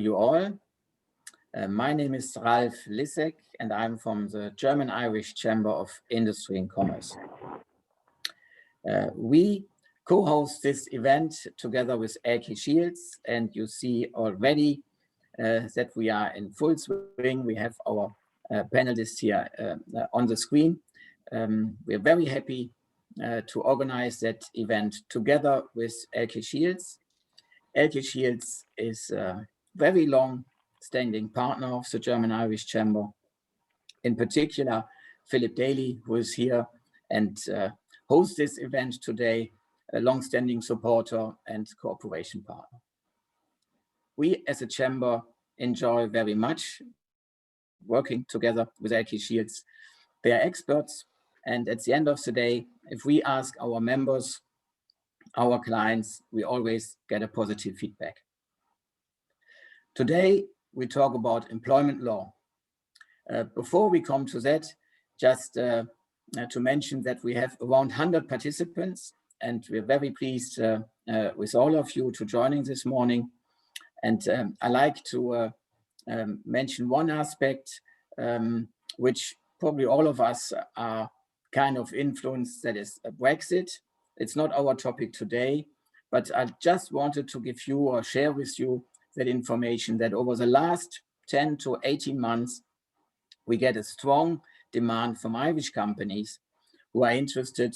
you all. My name is Ralf Lissek and I'm from the German-Irish Chamber of Industry and Commerce. We co-host this event together with Elke Shields, and you see already that we are in full swing. We have our panelists here on the screen. We're very happy to organize that event together with Elke Shields. Elke Shields is a very long-standing partner of the German-Irish Chamber. In particular, Philip Daly, who is here and hosts this event today, a long-standing supporter and cooperation partner. We as a chamber enjoy very much working together with Elke Shields. They are experts, and at the end of the day, if we ask our members, our clients, we always get a positive feedback. Today, we talk about employment law. Before we come to that, just to mention that we have around 100 participants, and we're very pleased with all of you to joining this morning. And I like to mention one aspect which probably all of us are kind of influenced, that is Brexit. It's not our topic today, but I just wanted to give you or share with you that information that over the last 10 to 18 months, we get a strong demand from Irish companies who are interested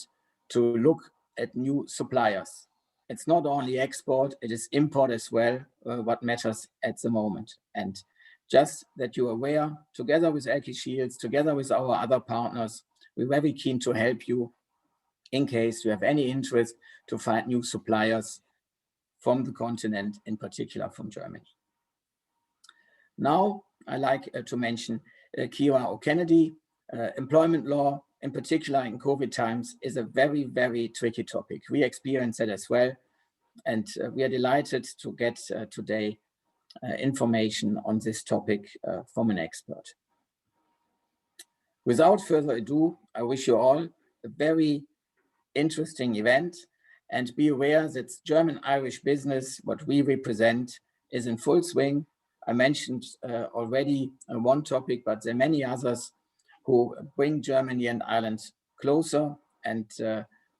to look at new suppliers. It's not only export, it is import as well, what matters at the moment. And just that you're aware, together with Elke Shields, together with our other partners, we're very keen to help you in case you have any interest to find new suppliers from the continent, in particular from Germany. Now, I like to mention Ciara O'Kennedy. Employment law, in particular in COVID times, is a very, very tricky topic. We experience it as well, and we are delighted to get today information on this topic from an expert. Without further ado, I wish you all a very interesting event, and be aware that German-Irish business, what we represent, is in full swing. I mentioned already one topic, but there are many others who bring Germany and Ireland closer, and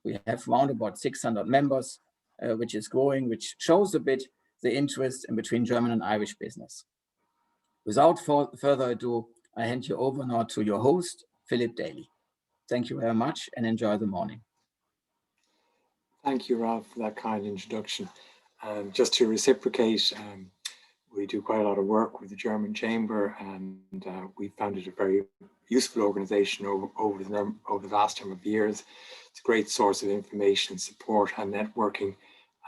we have around about 600 members, which is growing, which shows a bit the interest in between German and Irish business. Without further ado, I hand you over now to your host, Philip Daly. Thank you very much and enjoy the morning. Thank you, Ralph, for that kind introduction. Just to reciprocate, we do quite a lot of work with the German Chamber, and we found it a very useful organization over the last number of years. It's a great source of information, support and networking,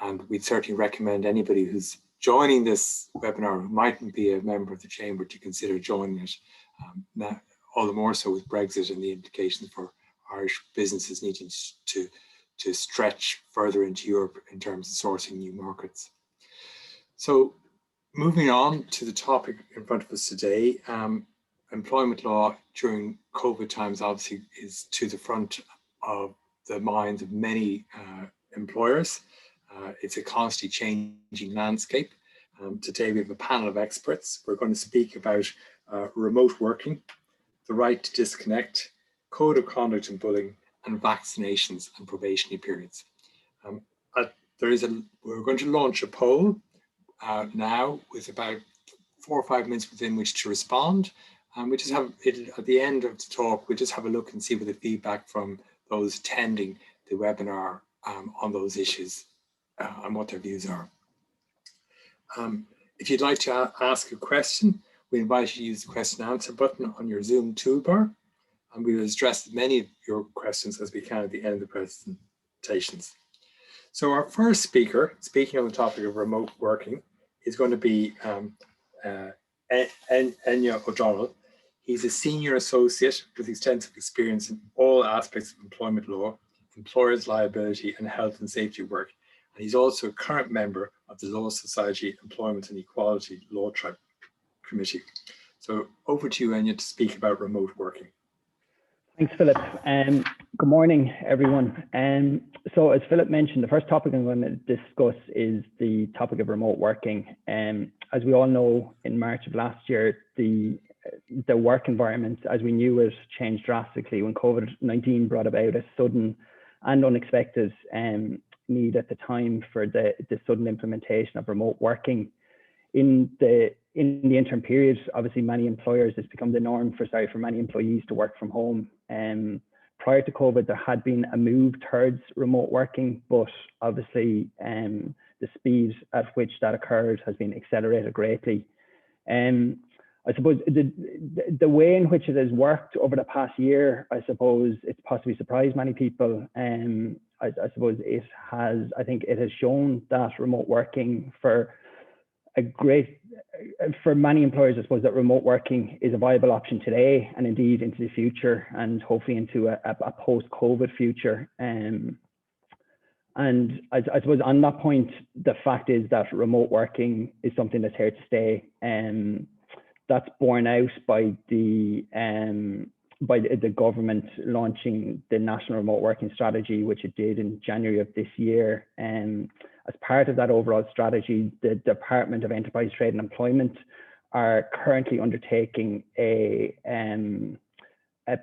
and we'd certainly recommend anybody who's joining this webinar who mightn't be a member of the Chamber to consider joining it, now, all the more so with Brexit and the implications for Irish businesses needing to stretch further into Europe in terms of sourcing new markets. So moving on to the topic in front of us today, employment law during COVID times obviously is to the front of the minds of many employers. It's a constantly changing landscape. Today we have a panel of experts. We're going to speak about remote working, the right to disconnect, code of conduct and bullying, and vaccinations and probationary periods. We're going to launch a poll now with about 4 or 5 minutes within which to respond. We just have it at the end of the talk. We'll just have a look and see what the feedback from those attending the webinar on those issues and what their views are. If you'd like to ask a question, we invite you to use the question and answer button on your Zoom toolbar, and we will address as many of your questions as we can at the end of the presentations. So our first speaker, speaking on the topic of remote working, is going to be Enya O'Donnell. He's a senior associate with extensive experience in all aspects of employment law, employers' liability and health and safety work. And he's also a current member of the Law Society Employment and Equality Law Committee. So over to you, Enya, to speak about remote working. Thanks, Philip. Good morning, everyone. So as Philip mentioned, the first topic I'm going to discuss is the topic of remote working. As we all know, in March of last year, the work environment, as we knew it, changed drastically when COVID-19 brought about a sudden and unexpected need at the time for the sudden implementation of remote working. In the interim period, obviously many employers, it's become the norm for many employees to work from home. Prior to COVID, there had been a move towards remote working, but obviously the speed at which that occurred has been accelerated greatly. I suppose the way in which it has worked over the past year, I suppose it's possibly surprised many people. I suppose I think it has shown that remote working for many employers, I suppose that remote working is a viable option today and indeed into the future, and hopefully into a post-COVID future. And I suppose on that point, the fact is that remote working is something that's here to stay. That's borne out by the government launching the National Remote Working Strategy, which it did in January of this year. As part of that overall strategy, the Department of Enterprise, Trade and Employment are currently undertaking a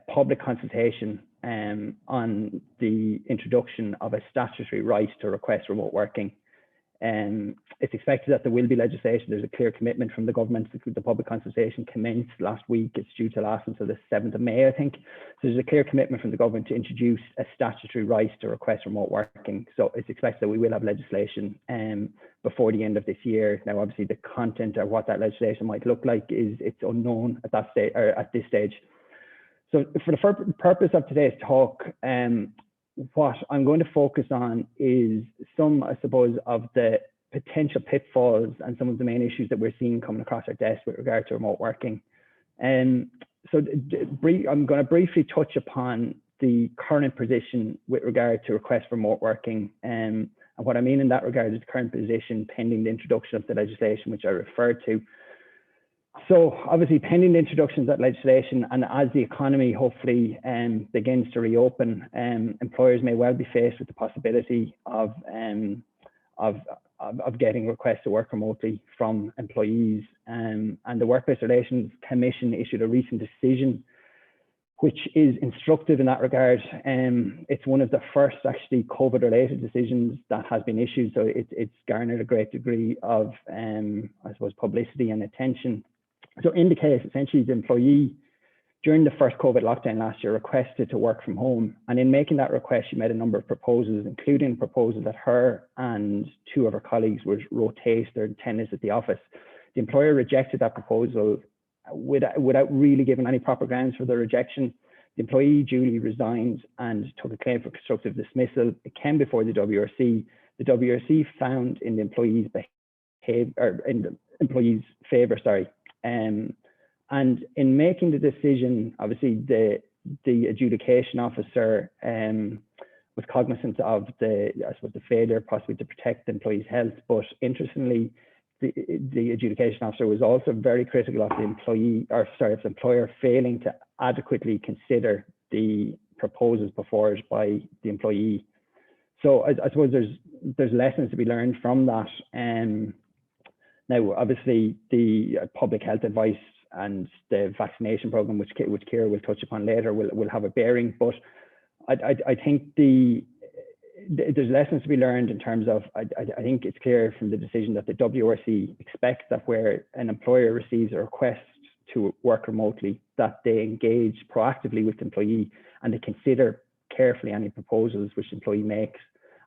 public consultation on the introduction of a statutory right to request remote working. It's expected that there will be legislation. There's a clear commitment from the government. The public consultation commenced last week. It's due to last until the 7th of May, I think. So there's a clear commitment from the government to introduce a statutory right to request remote working. So it's expected that we will have legislation before the end of this year. Now, obviously, the content of what that legislation might look like it's unknown at that stage, or at this stage. So for the purpose of today's talk, what I'm going to focus on is some, I suppose, of the potential pitfalls and some of the main issues that we're seeing coming across our desk with regard to remote working. So I'm going to briefly touch upon the current position with regard to request for remote working. And what I mean in that regard is the current position pending the introduction of the legislation, which I referred to. So obviously pending the introduction of that legislation, and as the economy hopefully begins to reopen, employers may well be faced with the possibility of getting requests to work remotely from employees. And the Workplace Relations Commission issued a recent decision which is instructive in that regard. It's one of the first actually COVID-related decisions that has been issued, so it's garnered a great degree of I suppose publicity and attention. So in the case, essentially, the employee during the first COVID lockdown last year requested to work from home. And in making that request, she made a number of proposals, including a proposal that her and two of her colleagues would rotate their attendance at the office. The employer rejected that proposal without really giving any proper grounds for the rejection. The employee duly resigned and took a claim for constructive dismissal. It came before the WRC. The WRC found in the employee's favour, and in making the decision, obviously the adjudication officer was cognizant of the failure possibly to protect the employee's health. But interestingly, the adjudication officer was also very critical of the employer failing to adequately consider the proposals before it by the employee. So I suppose there's lessons to be learned from that. Now, obviously, the public health advice and the vaccination program, which Ciara will touch upon later, will have a bearing. But I think there's lessons to be learned in terms of, I think it's clear from the decision that the WRC expects that where an employer receives a request to work remotely, that they engage proactively with the employee and they consider carefully any proposals which the employee makes.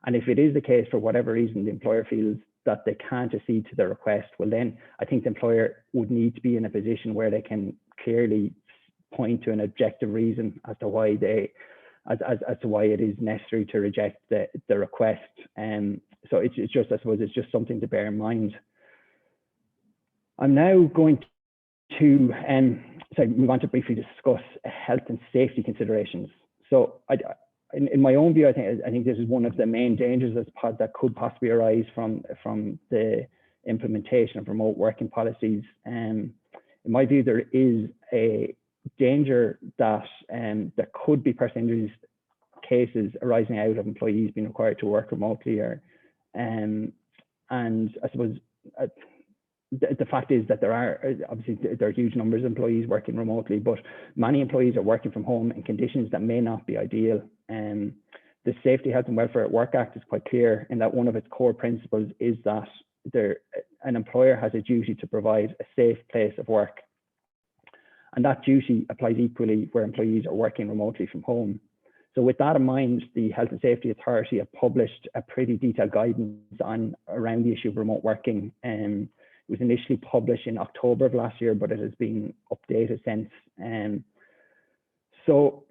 And if it is the case, for whatever reason, the employer feels that they can't accede to the request, well then I think the employer would need to be in a position where they can clearly point to an objective reason as to why it is necessary to reject the request. So it's just, I suppose, it's just something to bear in mind. I'm now going to move on to briefly discuss health and safety considerations. So in my own view, I think this is one of the main dangers that could possibly arise from the implementation of remote working policies. In my view, there is a danger that there could be personal injuries cases arising out of employees being required to work remotely, or and I suppose the fact is that there are huge numbers of employees working remotely, but many employees are working from home in conditions that may not be ideal. The Safety, Health and Welfare at Work Act is quite clear in that one of its core principles is that an employer has a duty to provide a safe place of work. And that duty applies equally where employees are working remotely from home. So with that in mind, the Health and Safety Authority have published a pretty detailed guidance around the issue of remote working. It was initially published in October of last year, but it has been updated since. So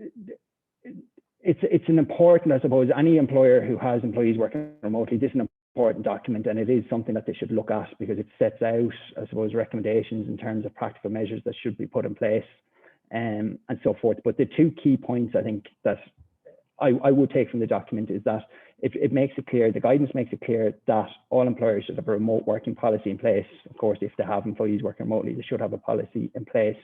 it's an important, I suppose, any employer who has employees working remotely, this is an important document, and it is something that they should look at because it sets out, I suppose, recommendations in terms of practical measures that should be put in place, and so forth. But the two key points I think that I would take from the document is that it makes it clear, the guidance makes it clear that all employers should have a remote working policy in place. Of course, if they have employees working remotely, they should have a policy in place.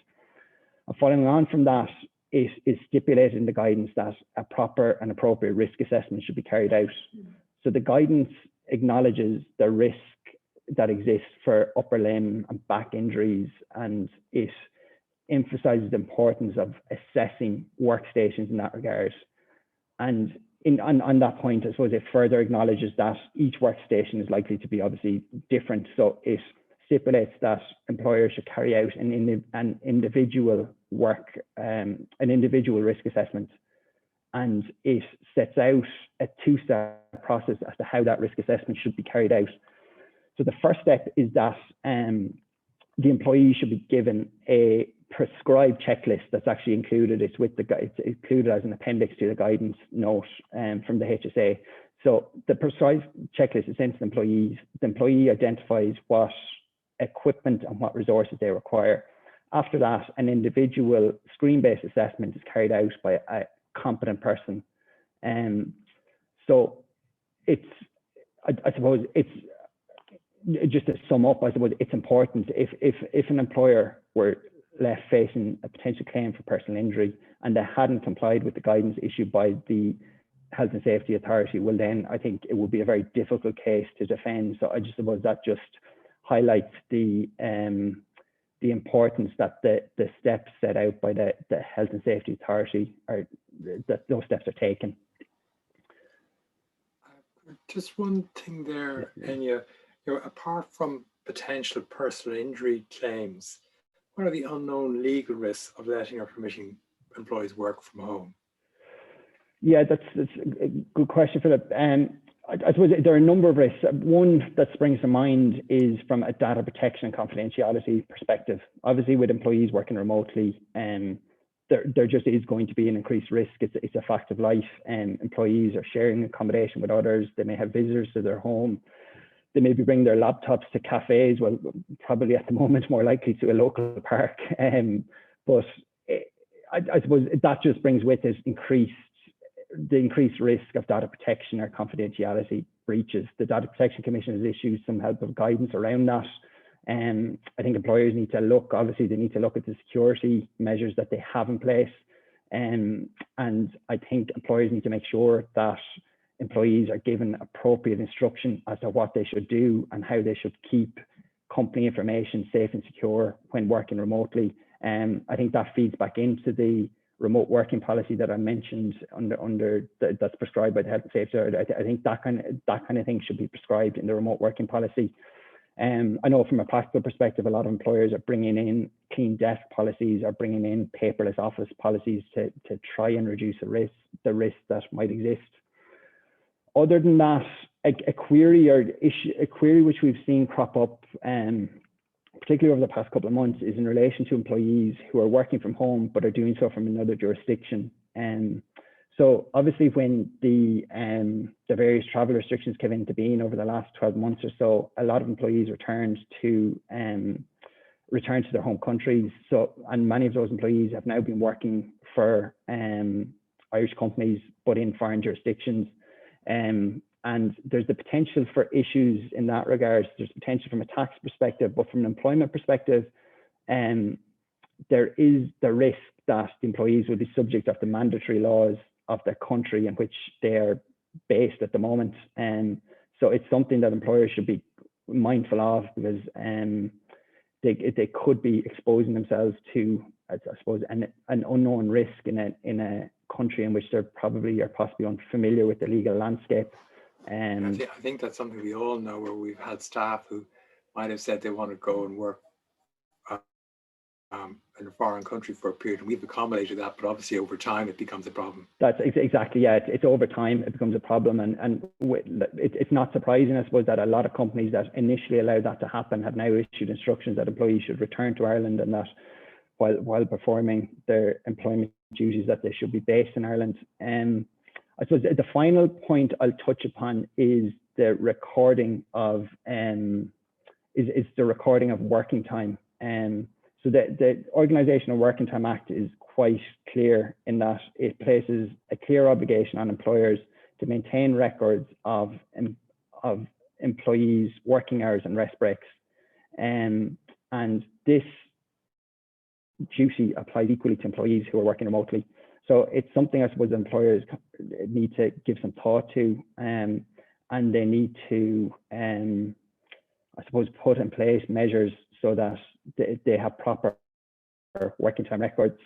And following on from that, it is stipulated in the guidance that a proper and appropriate risk assessment should be carried out. So the guidance acknowledges the risk that exists for upper limb and back injuries, and it emphasizes the importance of assessing workstations in that regard. And on that point, I suppose it further acknowledges that each workstation is likely to be obviously different. So it stipulates that employers should carry out an individual risk assessment, and it sets out a two-step process as to how that risk assessment should be carried out. So the first step is that the employee should be given a prescribed checklist that's actually included. It's included as an appendix to the guidance note from the HSA. So the prescribed checklist is sent to the employees. The employee identifies what equipment and what resources they require. After that, an individual screen-based assessment is carried out by a competent person. So I suppose it's just to sum up, I suppose it's important if an employer were left facing a potential claim for personal injury and they hadn't complied with the guidance issued by the Health and Safety Authority, well then I think it would be a very difficult case to defend. So I just suppose that just highlights the importance that the steps set out by the Health and Safety Authority are, that those steps are taken. Just one thing there, Enya, apart from potential personal injury claims, what are the unknown legal risks of letting or permitting employees work from home? Yeah, that's a good question, Philip. I suppose there are a number of risks. One that springs to mind is from a data protection and confidentiality perspective. Obviously, with employees working remotely, there just is going to be an increased risk. It's a fact of life. Employees are sharing accommodation with others. They may have visitors to their home. They may be bringing their laptops to cafes, well, probably at the moment more likely to a local park. But I suppose that just brings with it the increased risk of data protection or confidentiality breaches. The Data Protection Commission has issued some help of guidance around that. I think employers need to look, obviously they need to look at the security measures that they have in place. And I think employers need to make sure that employees are given appropriate instruction as to what they should do and how they should keep company information safe and secure when working remotely. I think that feeds back into the remote working policy that I mentioned that's prescribed by the Health and Safety. I think that kind of thing should be prescribed in the remote working policy. I know from a practical perspective, a lot of employers are bringing in clean desk policies, or bringing in paperless office policies to try and reduce the risk that might exist. Other than that, a query which we've seen crop up, particularly over the past couple of months, is in relation to employees who are working from home but are doing so from another jurisdiction. So obviously, when the various travel restrictions came into being over the last 12 months or so, a lot of employees returned to their home countries. So, and many of those employees have now been working for Irish companies but in foreign jurisdictions. And there's the potential for issues in that regard. There's potential from a tax perspective, but from an employment perspective, there is the risk that the employees will be subject of the mandatory laws of the country in which they're based at the moment. So it's something that employers should be mindful of, because they could be exposing themselves to, I suppose, an unknown risk in a country in which they're probably or possibly unfamiliar with the legal landscape. I think that's something we all know, where we've had staff who might have said they want to go and work in a foreign country for a period, and we've accommodated that, but obviously over time it becomes a problem. That's exactly, yeah, it's over time it becomes a problem, and it's not surprising, I suppose, that a lot of companies that initially allowed that to happen have now issued instructions that employees should return to Ireland, and that while performing their employment duties that they should be based in Ireland. I suppose the final point I'll touch upon is the recording of working time. So the Organisational Working Time Act is quite clear in that it places a clear obligation on employers to maintain records of employees' working hours and rest breaks. And this duty applies equally to employees who are working remotely. So it's something I suppose employers need to give some thought to, and they need to, I suppose, put in place measures so that they have proper working time records.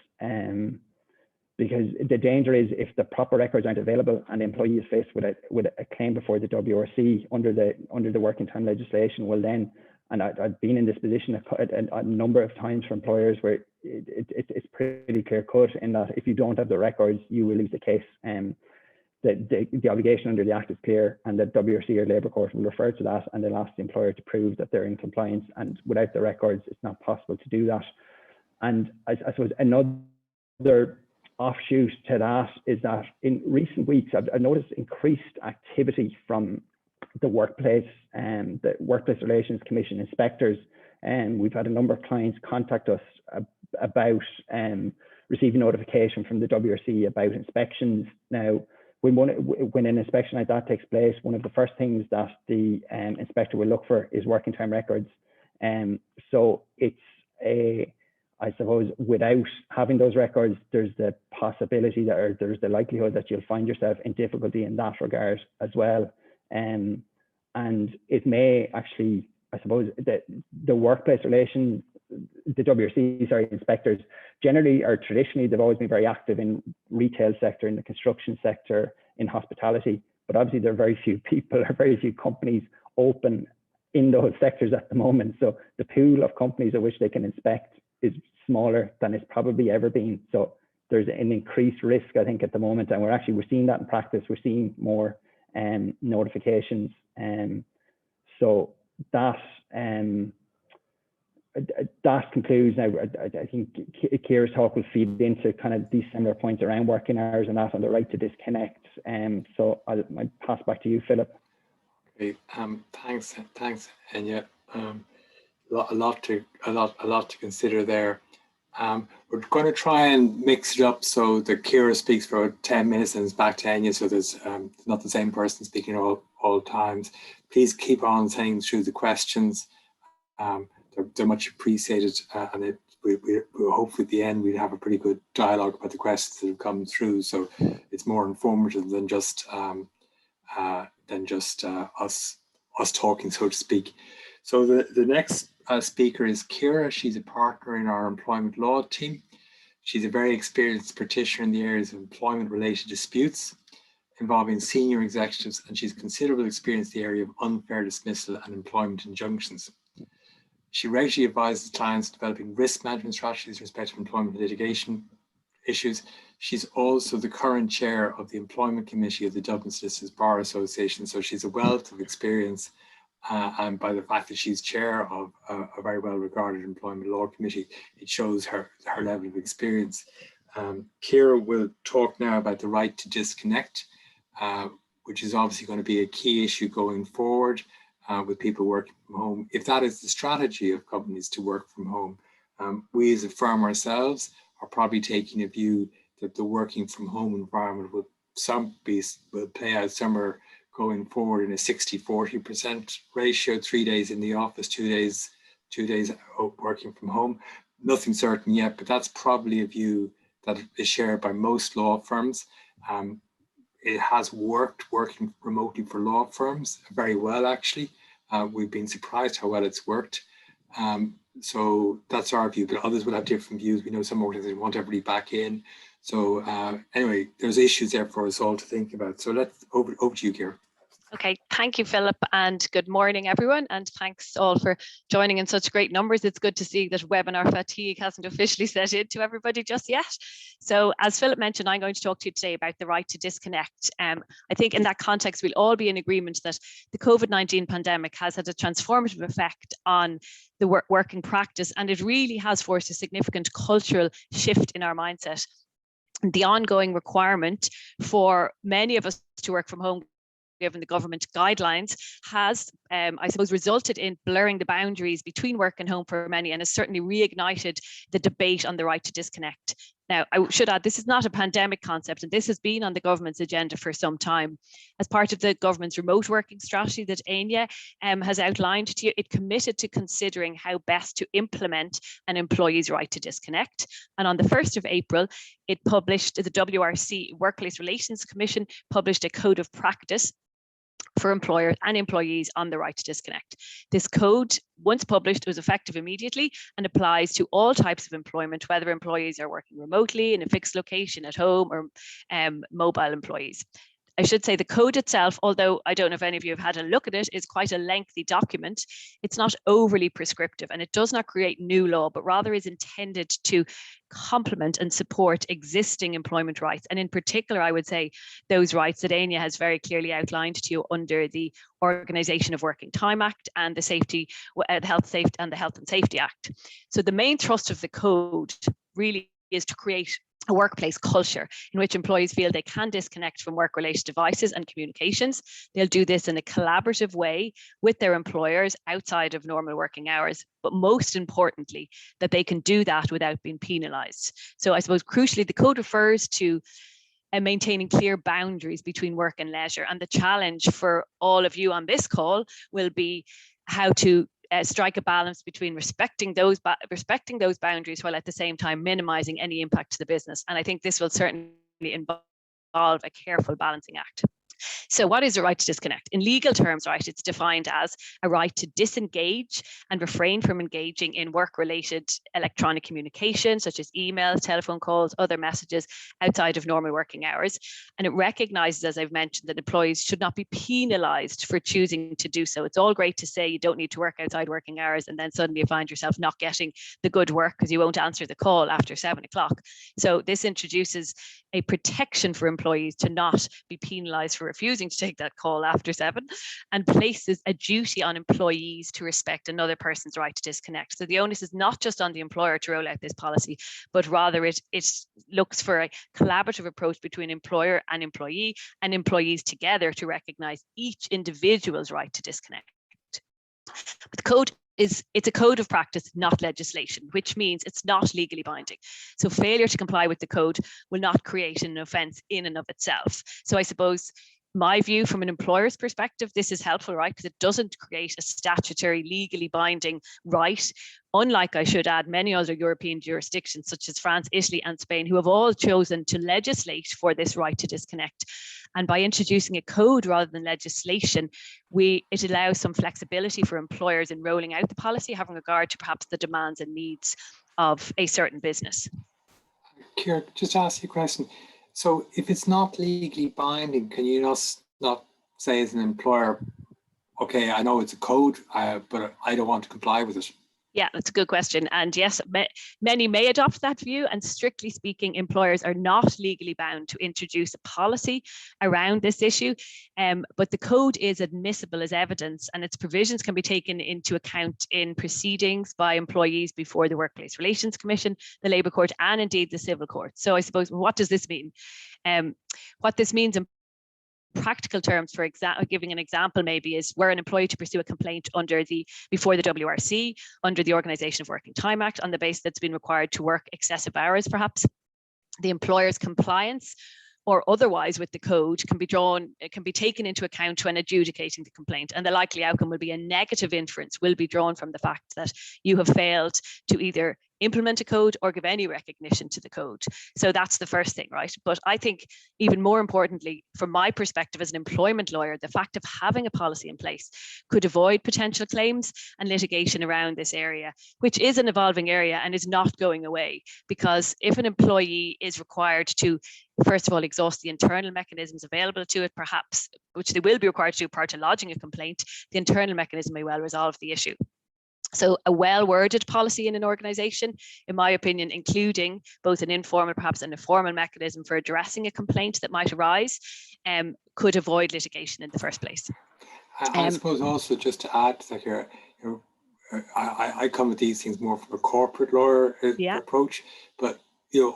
Because the danger is, if the proper records aren't available and the employee is faced with a claim before the WRC under the working time legislation, well then, and I've been in this position a number of times for employers where it's pretty clear cut in that if you don't have the records, you will lose the case. The obligation under the Act is clear, and the WRC or Labour Court will refer to that, and they'll ask the employer to prove that they're in compliance, and without the records, it's not possible to do that. And I suppose another offshoot to that is that in recent weeks, I've noticed increased activity from the Workplace Relations Commission inspectors, and we've had a number of clients contact us about receiving notification from the WRC about inspections. Now, when an inspection like that takes place, one of the first things that the inspector will look for is working time records. So it's I suppose, without having those records, there's the possibility that, or there's the likelihood that you'll find yourself in difficulty in that regard as well. And it may actually, I suppose, the workplace relation, the WRC, sorry, inspectors generally are traditionally, they've always been very active in retail sector, in the construction sector, in hospitality, but obviously there are very few people or very few companies open in those sectors at the moment. So the pool of companies at which they can inspect is smaller than it's probably ever been. So there's an increased risk, I think, at the moment, and we're seeing that in practice. We're seeing more notifications, so that concludes. Now, I think Ciara's talk will feed into kind of these similar points around working hours and that, and the right to disconnect. So I'll pass back to you, Philip. Okay, thanks, Enya. A lot to consider there. We're going to try and mix it up so that Ciara speaks for 10 minutes and it's back to Enya, so there's not the same person speaking all times. Please keep on sending through the questions. They're much appreciated, and we hopefully at the end we'll have a pretty good dialogue about the questions that have come through. So it's more informative than just us talking, so to speak. So the next speaker is Ciara. She's a partner in our employment law team. She's a very experienced practitioner in the areas of employment-related disputes involving senior executives, and she's considerable experience in the area of unfair dismissal and employment injunctions. She regularly advises clients developing risk management strategies with respect to employment litigation issues. She's also the current chair of the Employment Committee of the Dublin Solicitors Bar Association, so she's a wealth of experience. And by the fact that she's chair of a very well-regarded employment law committee, it shows her level of experience. Ciara will talk now about the right to disconnect, which is obviously going to be a key issue going forward with people working from home. If that is the strategy of companies to work from home, we as a firm ourselves are probably taking a view that the working from home environment will play out somewhere going forward in a 60-40% ratio, 3 days in the office, 2 days working from home. Nothing certain yet, but that's probably a view that is shared by most law firms. it has worked working remotely for law firms very well, actually. We've been surprised how well it's worked. So that's our view, but others will have different views. We know some organizations want everybody back in. So anyway, there's issues there for us all to think about. So let's over to you, Ciara. Okay, thank you, Philip, and good morning, everyone. And thanks all for joining in such great numbers. It's good to see that webinar fatigue hasn't officially set into everybody just yet. So as Philip mentioned, I'm going to talk to you today about the right to disconnect. I think in that context, we'll all be in agreement that the COVID-19 pandemic has had a transformative effect on the working practice, and it really has forced a significant cultural shift in our mindset. The ongoing requirement for many of us to work from home, given the government guidelines, has, I suppose, resulted in blurring the boundaries between work and home for many, and has certainly reignited the debate on the right to disconnect. Now, I should add, this is not a pandemic concept, and this has been on the government's agenda for some time. As part of the government's remote working strategy that Anya has outlined to you, it committed to considering how best to implement an employee's right to disconnect. And on the 1st of April, it published, the WRC Workplace Relations Commission published a code of practice for employers and employees on the right to disconnect. This code, once published, was effective immediately and applies to all types of employment, whether employees are working remotely in a fixed location at home or mobile employees. I should say the code itself, although I don't know if any of you have had a look at it, is quite a lengthy document. It's not overly prescriptive, and it does not create new law, but rather is intended to complement and support existing employment rights. And in particular, I would say those rights that Anya has very clearly outlined to you under the Organisation of Working Time Act and the Health and Safety Act. So the main thrust of the code really is to create a workplace culture in which employees feel they can disconnect from work-related devices and communications. They'll do this in a collaborative way with their employers outside of normal working hours, but most importantly, that they can do that without being penalised. So I suppose crucially, the code refers to maintaining clear boundaries between work and leisure. And the challenge for all of you on this call will be how to strike a balance between respecting those boundaries while at the same time minimizing any impact to the business. And I think this will certainly involve a careful balancing act. So what is the right to disconnect? In legal terms, right, it's defined as a right to disengage and refrain from engaging in work-related electronic communication, such as emails, telephone calls, other messages outside of normal working hours. And it recognizes, as I've mentioned, that employees should not be penalized for choosing to do so. It's all great to say you don't need to work outside working hours, and then suddenly you find yourself not getting the good work because you won't answer the call after 7 o'clock. So this introduces a protection for employees to not be penalized for refusing to take that call after 7, and places a duty on employees to respect another person's right to disconnect. So the onus is not just on the employer to roll out this policy, but rather it looks for a collaborative approach between employer and employee, and employees together to recognize each individual's right to disconnect. But the code it's a code of practice, not legislation, which means it's not legally binding. So failure to comply with the code will not create an offence in and of itself. So I suppose my view from an employer's perspective, this is helpful, right? Because it doesn't create a statutory, legally binding right. Unlike, I should add, many other European jurisdictions such as France, Italy and Spain, who have all chosen to legislate for this right to disconnect. And by introducing a code rather than legislation, it allows some flexibility for employers in rolling out the policy, having regard to perhaps the demands and needs of a certain business. Ciara, just to ask you a question. So if it's not legally binding, can you not say as an employer, okay, I know it's a code, but I don't want to comply with it? Yeah, that's a good question. And yes, many may adopt that view. And strictly speaking, employers are not legally bound to introduce a policy around this issue. But the code is admissible as evidence, and its provisions can be taken into account in proceedings by employees before the Workplace Relations Commission, the Labour Court, and indeed the Civil Court. So I suppose, what does this mean? What this means in practical terms, for example, giving an example maybe, is where an employee to pursue a complaint before the WRC, under the Organisation of Working Time Act, on the basis that's been required to work excessive hours, perhaps. The employer's compliance or otherwise with the code can be taken into account when adjudicating the complaint, and the likely outcome will be a negative inference will be drawn from the fact that you have failed to either implement a code or give any recognition to the code. So that's the first thing, right? But I think even more importantly, from my perspective as an employment lawyer, the fact of having a policy in place could avoid potential claims and litigation around this area, which is an evolving area and is not going away. Because if an employee is required to, first of all, exhaust the internal mechanisms available to it, perhaps, which they will be required to do prior to lodging a complaint, the internal mechanism may well resolve the issue. So a well-worded policy in an organization, in my opinion, including both an informal, perhaps an informal mechanism for addressing a complaint that might arise, could avoid litigation in the first place. I suppose also just to add to that here, I come at these things more from a corporate lawyer approach, but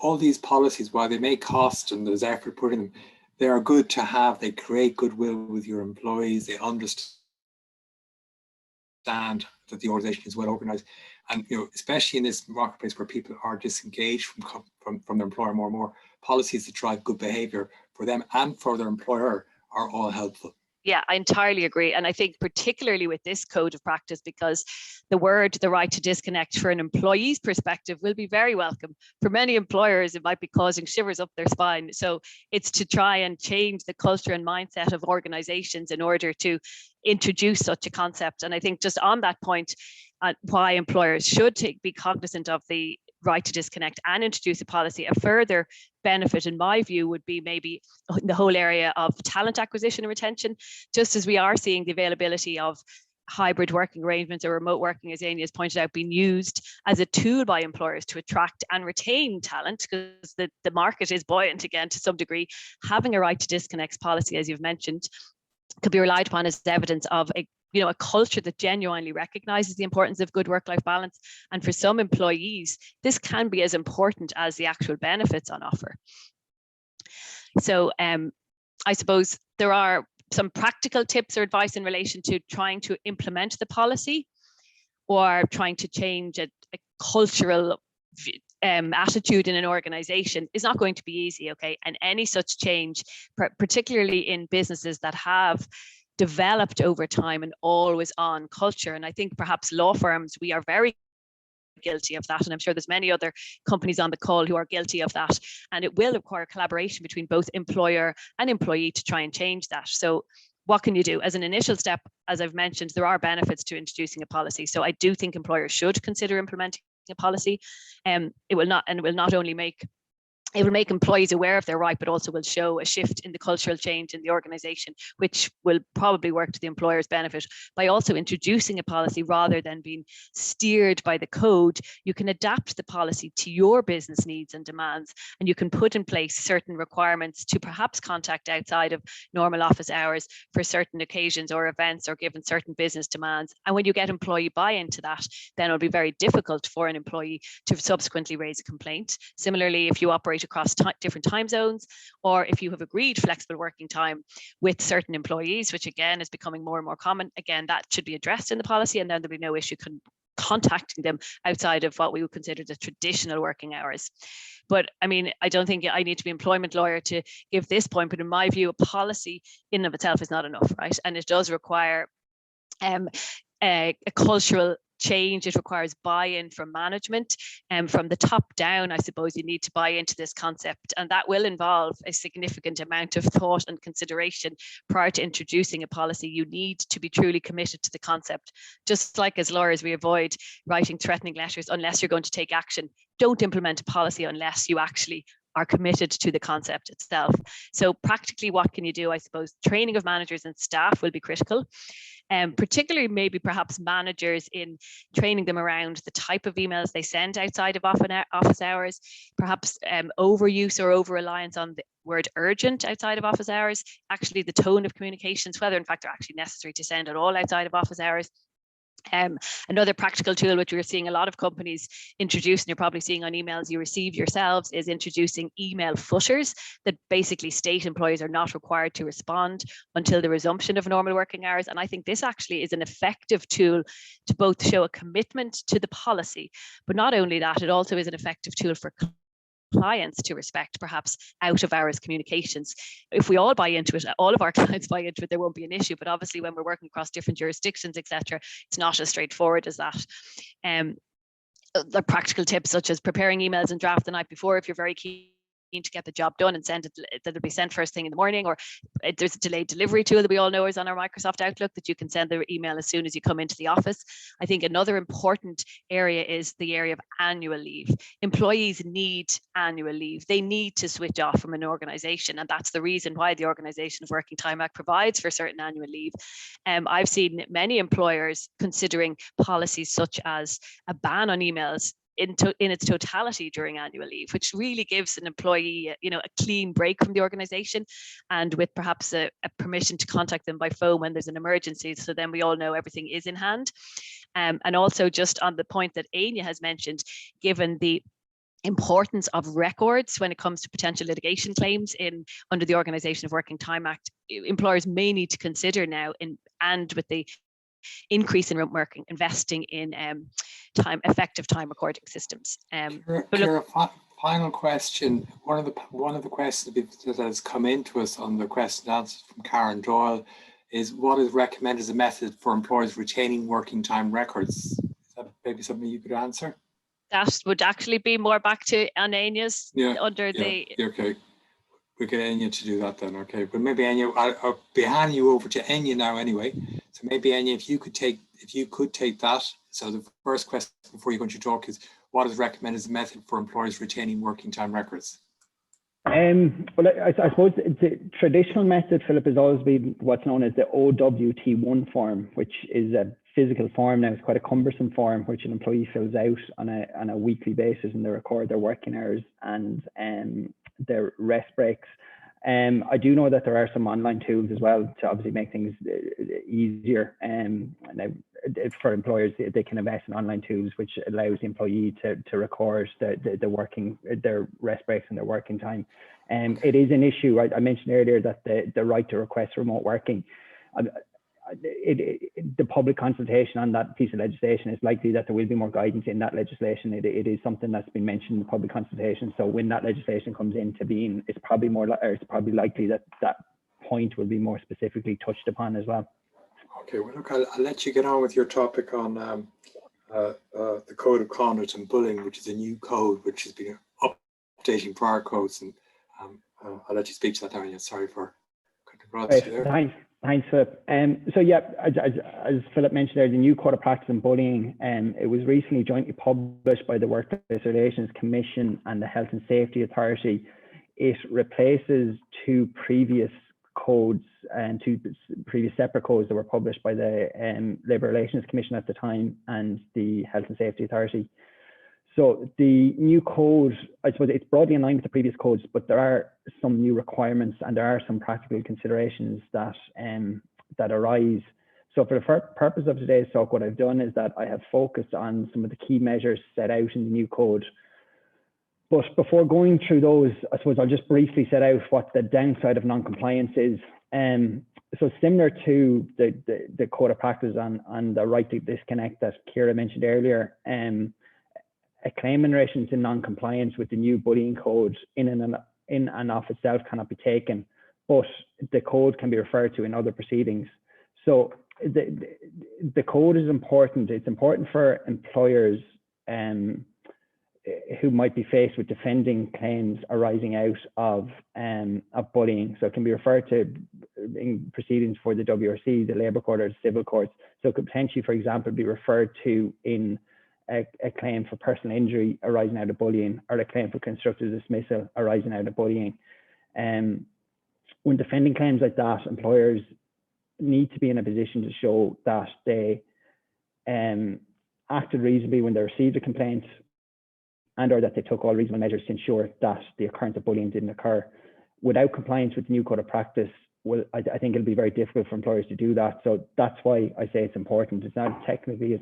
all these policies, while they may cost and there's effort put in them, they are good to have. They create goodwill with your employees. They understand that the organization is well organized, and especially in this marketplace where people are disengaged from their employer more and more, policies that drive good behavior for them and for their employer are all helpful. Yeah, I entirely agree. And I think particularly with this code of practice, because the right to disconnect for an employee's perspective will be very welcome. For many employers, it might be causing shivers up their spine. So it's to try and change the culture and mindset of organizations in order to introduce such a concept. And I think just on that point, why employers should be cognizant of the right to disconnect and introduce a policy. A further benefit, in my view, would be maybe in the whole area of talent acquisition and retention, just as we are seeing the availability of hybrid working arrangements or remote working, as Amy has pointed out, being used as a tool by employers to attract and retain talent, because the market is buoyant again to some degree. Having a right to disconnect policy, as you've mentioned, could be relied upon as evidence of a culture that genuinely recognizes the importance of good work-life balance. And for some employees, this can be as important as the actual benefits on offer. So I suppose there are some practical tips or advice in relation to trying to implement the policy or trying to change a cultural attitude in an organization is not going to be easy, okay? And any such change, particularly in businesses that have developed over time and always on culture. And I think perhaps law firms, we are very guilty of that. And I'm sure there's many other companies on the call who are guilty of that. And it will require collaboration between both employer and employee to try and change that. So what can you do? As an initial step, as I've mentioned, there are benefits to introducing a policy. So I do think employers should consider implementing a policy. It will not only make employees aware of their right, but also will show a shift in the cultural change in the organization, which will probably work to the employer's benefit. By also introducing a policy rather than being steered by the code, you can adapt the policy to your business needs and demands, and you can put in place certain requirements to perhaps contact outside of normal office hours for certain occasions or events or given certain business demands. And when you get employee buy-in to that, then it'll be very difficult for an employee to subsequently raise a complaint. Similarly, if you operate across different time zones, or if you have agreed flexible working time with certain employees, which again is becoming more and more common, again, that should be addressed in the policy, and then there'll be no issue contacting them outside of what we would consider the traditional working hours. But I mean, I don't think I need to be an employment lawyer to give this point, but in my view, a policy in and of itself is not enough, right? And it does require a cultural change. It requires buy-in from management, and from the top down, I suppose you need to buy into this concept, and that will involve a significant amount of thought and consideration prior to introducing a policy. You need to be truly committed to the concept. Just like as lawyers, we avoid writing threatening letters unless you're going to take action. Don't implement a policy unless you actually are committed to the concept itself. So practically, what can you do? I suppose training of managers and staff will be critical. Particularly maybe perhaps managers in training them around the type of emails they send outside of office hours, perhaps overuse or over-reliance on the word urgent outside of office hours, actually the tone of communications, whether in fact they're actually necessary to send at all outside of office hours. Another practical tool which we're seeing a lot of companies introduce, and you're probably seeing on emails you receive yourselves, is introducing email footers that basically state employees are not required to respond until the resumption of normal working hours. And I think this actually is an effective tool to both show a commitment to the policy, but not only that, it also is an effective tool for clients to respect perhaps out of hours communications. If we all buy into it, all of our clients buy into it, there won't be an issue. But obviously when we're working across different jurisdictions, etc., it's not as straightforward as that. the practical tips such as preparing emails and draft the night before if you're very keen to get the job done and send it, that it'll be sent first thing in the morning, or there's a delayed delivery tool that we all know is on our Microsoft Outlook that you can send the email as soon as you come into the office. I think another important area is the area of annual leave. Employees need annual leave. They need to switch off from an organization, and that's the reason why the Organisation of Working Time Act provides for certain annual leave. I've seen many employers considering policies such as a ban on emails in its totality during annual leave, which really gives an employee, a clean break from the organization, and with perhaps a permission to contact them by phone when there's an emergency. So then we all know everything is in hand. And also just on the point that Anya has mentioned, given the importance of records when it comes to potential litigation claims under the Organisation of Working Time Act, employers may need to consider now, and with the increase in remote working, investing in effective time recording systems. Ciara, final question. One of the questions that has come into us on the question and answers from Karen Doyle is, what is recommended as a method for employers retaining working time records? Is that maybe something you could answer? That would actually be more back to Anania's Okay. We get Anya to do that then, okay. But maybe Anya, I'll be handing you over to Anya now anyway. So maybe Anya, if you could take that. So the first question before you go into your talk is, what is recommended as a method for employers retaining working time records? Well, I suppose the traditional method, Philip, has always been what's known as the OWT1 form, which is a physical form now. It's quite a cumbersome form, which an employee fills out on a weekly basis, and they record their working hours and their rest breaks. I do know that there are some online tools as well to obviously make things easier. And for employers, they can invest in online tools which allows the employee to record their rest breaks and their working time. It is an issue. I mentioned earlier that the right to request remote working. The public consultation on that piece of legislation is likely that there will be more guidance in that legislation. It is something that's been mentioned in the public consultation. So when that legislation comes into being, it's probably likely that that point will be more specifically touched upon as well. Okay, well, look, I'll let you get on with your topic on the Code of Conduct and Bullying, which is a new code which has been updating prior codes, and I'll let you speak to that now. Sorry for cutting you there. Thanks, Philip. So yeah, as Philip mentioned there, the new Code of Practice and Bullying, it was recently jointly published by the Workplace Relations Commission and the Health and Safety Authority. It replaces two previous codes and two previous separate codes that were published by the Labour Relations Commission at the time and the Health and Safety Authority. So the new code, I suppose it's broadly in line with the previous codes, but there are some new requirements and there are some practical considerations that arise. So for the purpose of today's talk, what I've done is that I have focused on some of the key measures set out in the new code. But before going through those, I suppose I'll just briefly set out what the downside of non-compliance is. So similar to the Code of Practice and the right to disconnect that Ciara mentioned earlier, a claim in relation to non-compliance with the new bullying code in and of itself cannot be taken, but the code can be referred to in other proceedings. So the code is important. It's important for employers who might be faced with defending claims arising out of bullying. So it can be referred to in proceedings for the WRC, the Labour Court, or the civil courts. So it could potentially, for example, be referred to in a claim for personal injury arising out of bullying, or a claim for constructive dismissal arising out of bullying. When defending claims like that, employers need to be in a position to show that they acted reasonably when they received a complaint, and or that they took all reasonable measures to ensure that the occurrence of bullying didn't occur. Without compliance with the new Code of Practice, well, I think it'll be very difficult for employers to do that. So that's why I say it's important. It's not technically,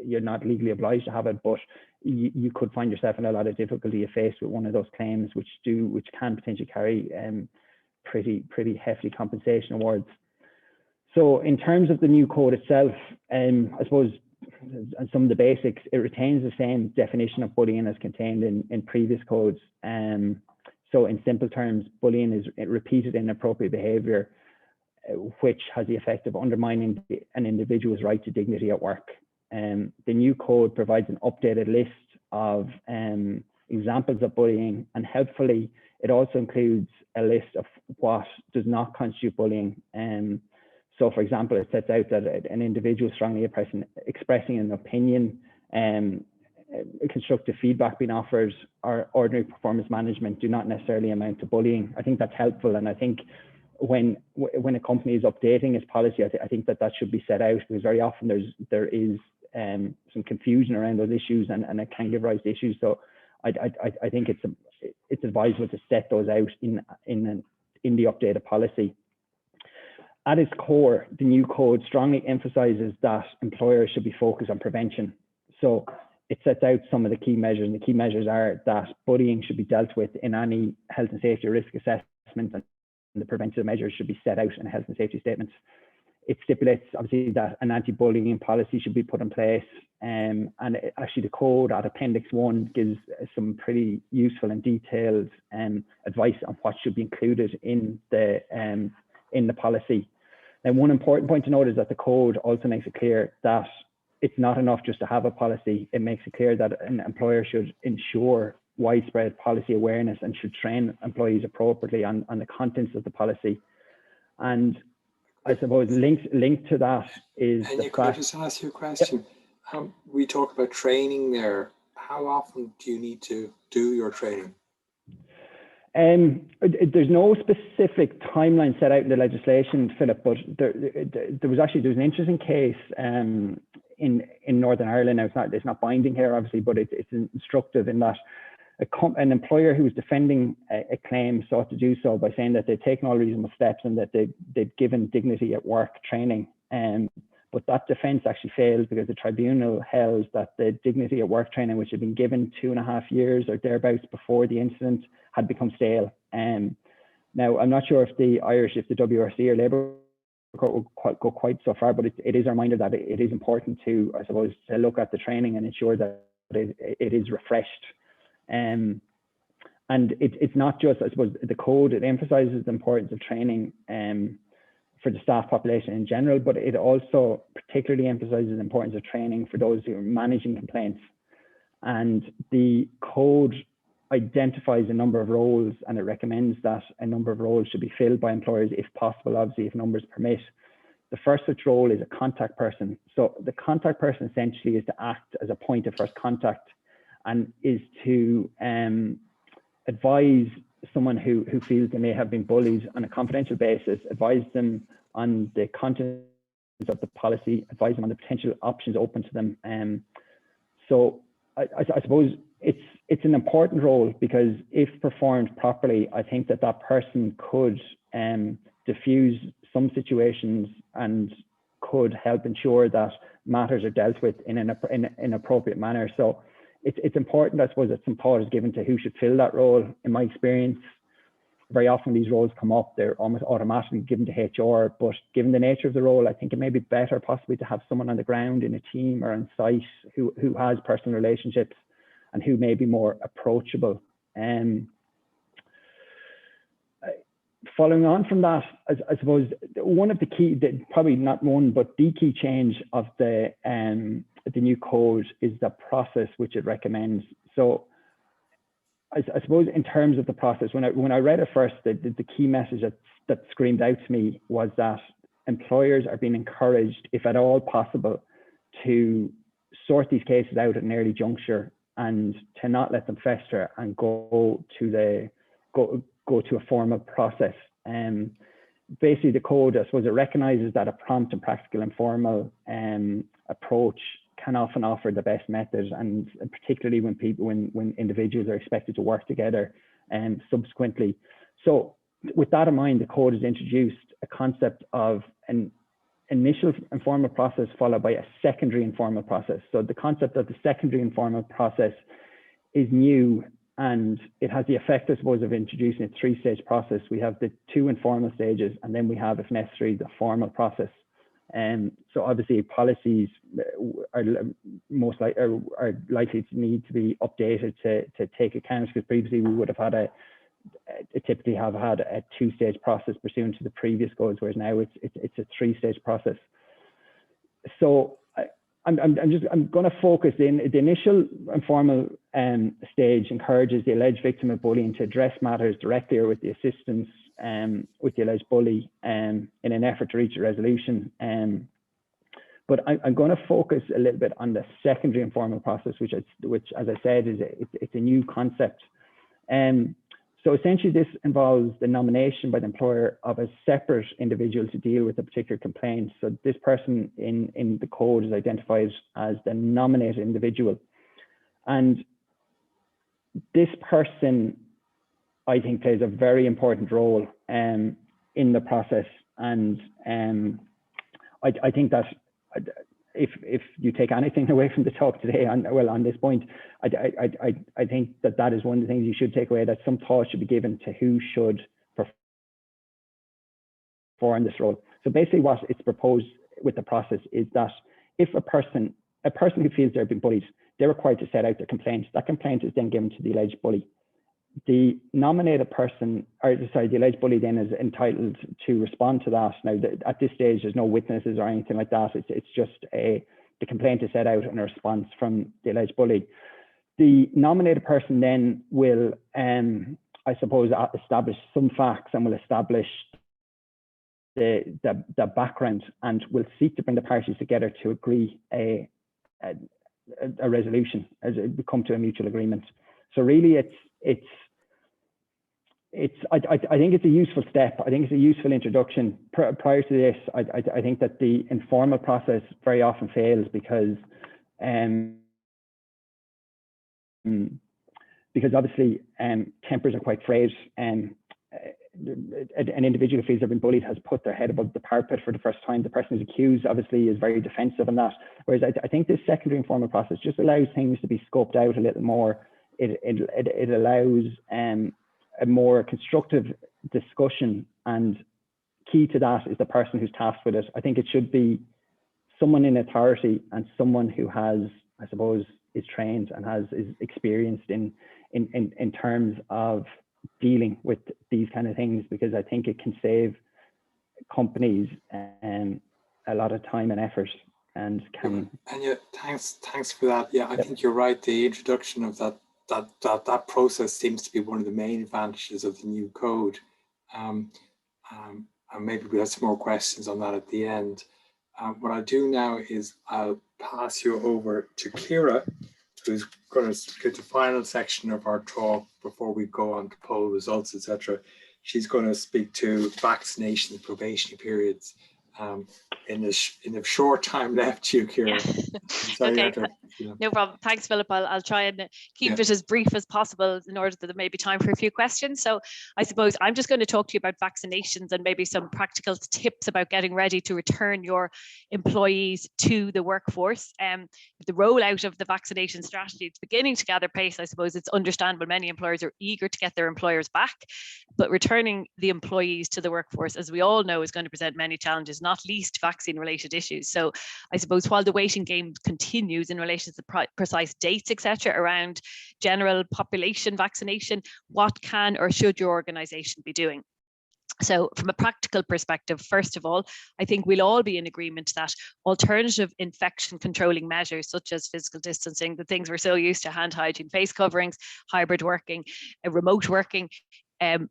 you're not legally obliged to have it, but you could find yourself in a lot of difficulty if faced with one of those claims, which can potentially carry pretty hefty compensation awards. So in terms of the new code itself, I suppose, and some of the basics, it retains the same definition of bullying as contained in previous codes. So in simple terms, bullying is repeated inappropriate behaviour, which has the effect of undermining an individual's right to dignity at work. The new code provides an updated list of examples of bullying, and helpfully, it also includes a list of what does not constitute bullying. So, for example, it sets out that an individual strongly expressing an opinion, constructive feedback being offered, or ordinary performance management do not necessarily amount to bullying. I think that's helpful, and I think when a company is updating its policy, I think that should be set out, because very often there is some confusion around those issues, and it can give rise to issues. So I think it's advisable to set those out in the updated policy. At its core, the new code strongly emphasizes that employers should be focused on prevention. So it sets out some of the key measures, and the key measures are that bullying should be dealt with in any health and safety risk assessment, and the preventative measures should be set out in health and safety statements. It stipulates, obviously, that an anti-bullying policy should be put in place, and actually the code at Appendix 1 gives some pretty useful and detailed advice on what should be included in the policy. And one important point to note is that the code also makes it clear that it's not enough just to have a policy. It makes it clear that an employer should ensure widespread policy awareness and should train employees appropriately on the contents of the policy. And I suppose linked to that is and the could I fact. just ask you a question? Yep. We talk about training there. How often do you need to do your training? There's no specific timeline set out in the legislation, Philip, but there was an interesting case in Northern Ireland. Now it's not binding here, obviously, but it's instructive in that an employer who was defending a claim sought to do so by saying that they'd taken all reasonable steps and that they'd given dignity at work training. But that defence actually failed because the tribunal held that the dignity at work training, which had been given 2.5 years or thereabouts before the incident, had become stale. Now, I'm not sure if the WRC or Labour Court will go quite so far, but it is a reminder that it is important to, I suppose, to look at the training and ensure that it is refreshed. And it's not just, I suppose, the code, it emphasises the importance of training for the staff population in general, but it also particularly emphasises the importance of training for those who are managing complaints. And the code identifies a number of roles, and it recommends that a number of roles should be filled by employers if possible, obviously, if numbers permit. The first such role is a contact person. So the contact person essentially is to act as a point of first contact and is to advise someone who feels they may have been bullied on a confidential basis, advise them on the contents of the policy, advise them on the potential options open to them. So I suppose it's an important role, because if performed properly, I think that person could diffuse some situations and could help ensure that matters are dealt with in an appropriate manner. So it's important, I suppose, that some thought is given to who should fill that role. In my experience, very often these roles come up, they're almost automatically given to HR, but given the nature of the role, I think it may be better possibly to have someone on the ground in a team or on site who has personal relationships and who may be more approachable. Following on from that, I suppose one of the key, probably not one, but the key change of the new code is the process which it recommends. So I suppose in terms of the process, when I read it first, the key message that screamed out to me was that employers are being encouraged, if at all possible, to sort these cases out at an early juncture and to not let them fester and go to a formal process. Basically, the code, I suppose, it recognises that a prompt and practical informal approach can often offer the best methods, and particularly when individuals are expected to work together subsequently. So with that in mind, the code has introduced a concept of an initial informal process followed by a secondary informal process. So the concept of the secondary informal process is new, and it has the effect, I suppose, of introducing a 3-stage process. We have the 2 informal stages, and then we have, if necessary, the formal process. So obviously policies are likely to need to be updated to take account, because previously we would have had typically have had a 2-stage process pursuant to the previous codes, whereas now it's a 3-stage process. So I'm going to focus in the initial informal stage encourages the alleged victim of bullying to address matters directly or with the assistance with the alleged bully in an effort to reach a resolution. But I'm going to focus a little bit on the secondary informal process, which as I said, it's a new concept. So essentially this involves the nomination by the employer of a separate individual to deal with a particular complaint. So this person in the code is identified as the nominated individual. And this person, I think, plays a very important role in the process. And I think that if you take anything away from the talk today on this point, I think that is one of the things you should take away, that some thought should be given to who should perform this role. So basically what it's proposed with the process is that if a person who feels they're being bullied, they're required to set out their complaint. That complaint is then given to the alleged bully. The nominated person, or sorry, the alleged bully then is entitled to respond to that. Now, at this stage, there's no witnesses or anything like that. It's just the complaint is set out and a response from the alleged bully. The nominated person then will, I suppose, establish some facts and will establish the background and will seek to bring the parties together to agree a resolution, as it come to a mutual agreement. So really, I think it's a useful step. I think it's a useful introduction. Prior to this, I think that the informal process very often fails because obviously tempers are quite frayed, and an individual who feels they've been bullied has put their head above the parapet for the first time. The person who's accused obviously is very defensive on that. Whereas I think this secondary informal process just allows things to be scoped out a little more. It allows a more constructive discussion, and key to that is the person who's tasked with it. I think it should be someone in authority and someone who has, I suppose, is trained and is experienced in terms of dealing with these kind of things, because I think it can save companies a lot of time and effort and can. And yeah, thanks for that. Yeah, I think you're right. The introduction of that process seems to be one of the main advantages of the new code. And maybe we have some more questions on that at the end. What I'll do now is I'll pass you over to Ciara, who's going to get the final section of our talk before we go on to poll results, etc. She's going to speak to vaccination probationary periods. In the short time left to you, Ciara. Okay, no problem. Thanks, Philip. I'll try and keep it as brief as possible in order that there may be time for a few questions. So I suppose I'm just going to talk to you about vaccinations and maybe some practical tips about getting ready to return your employees to the workforce. The rollout of the vaccination strategy, it's beginning to gather pace. I suppose it's understandable many employers are eager to get their employers back, but returning the employees to the workforce, as we all know, is going to present many challenges, not least vaccine related issues. So I suppose while the waiting game continues in relation to precise dates, etc., around general population vaccination, what can or should your organization be doing? So from a practical perspective, first of all, I think we'll all be in agreement that alternative infection controlling measures such as physical distancing, the things we're so used to, hand hygiene, face coverings, hybrid working, remote working,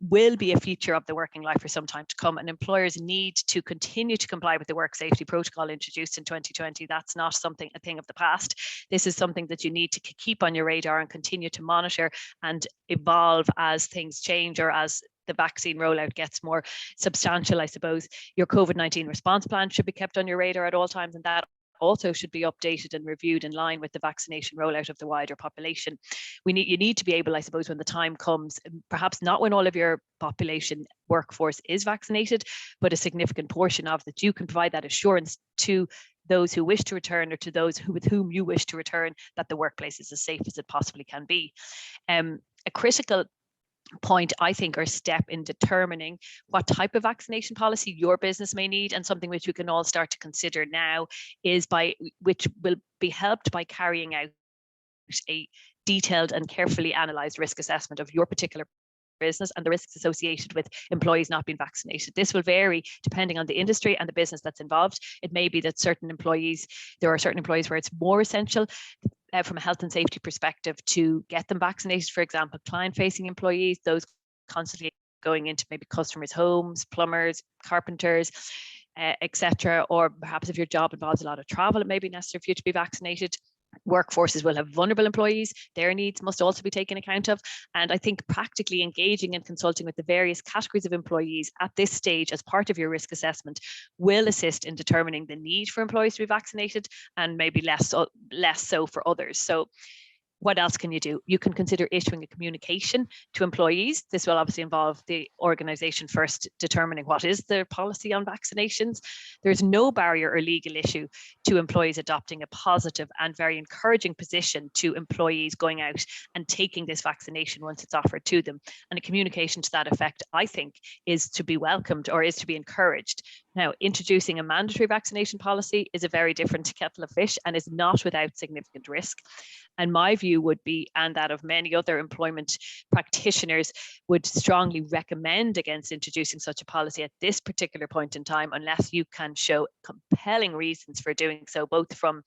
will be a feature of the working life for some time to come, and employers need to continue to comply with the work safety protocol introduced in 2020. That's not a thing of the past. This is something that you need to keep on your radar and continue to monitor and evolve as things change or as the vaccine rollout gets more substantial. I suppose your COVID-19 response plan should be kept on your radar at all times, and that also should be updated and reviewed in line with the vaccination rollout of the wider population. You need to be able, I suppose, when the time comes, perhaps not when all of your population workforce is vaccinated, but a significant portion of that, you can provide that assurance to those who wish to return or to those with whom you wish to return that the workplace is as safe as it possibly can be. A critical point, I think, or step in determining what type of vaccination policy your business may need, and something which we can all start to consider now, is which will be helped by carrying out a detailed and carefully analysed risk assessment of your particular business and the risks associated with employees not being vaccinated. This will vary depending on the industry and the business that's involved. It may be that there are certain employees where it's more essential from a health and safety perspective to get them vaccinated. For example, client-facing employees, those constantly going into maybe customers' homes, plumbers, carpenters, etc. Or perhaps if your job involves a lot of travel, it may be necessary for you to be vaccinated. Workforces will have vulnerable employees. Their needs must also be taken account of. And I think practically engaging and consulting with the various categories of employees at this stage as part of your risk assessment will assist in determining the need for employees to be vaccinated and maybe less so for others. So what else can you do? You can consider issuing a communication to employees. This will obviously involve the organisation first determining what is their policy on vaccinations. There's no barrier or legal issue to employees adopting a positive and very encouraging position to employees going out and taking this vaccination once it's offered to them. And a communication to that effect, I think, is to be welcomed or is to be encouraged. Now, introducing a mandatory vaccination policy is a very different kettle of fish and is not without significant risk. And my view would be, and that of many other employment practitioners, would strongly recommend against introducing such a policy at this particular point in time, unless you can show compelling reasons for doing so, both from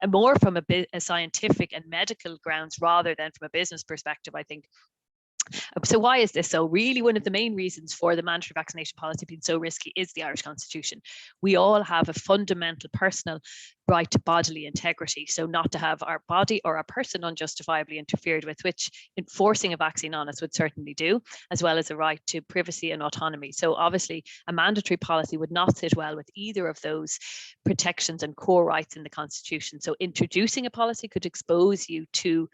a scientific and medical grounds rather than from a business perspective, I think. So why is this so? Really, one of the main reasons for the mandatory vaccination policy being so risky is the Irish Constitution. We all have a fundamental personal right to bodily integrity, so not to have our body or our person unjustifiably interfered with, which enforcing a vaccine on us would certainly do, as well as a right to privacy and autonomy. So obviously a mandatory policy would not sit well with either of those protections and core rights in the Constitution. So introducing a policy could expose you to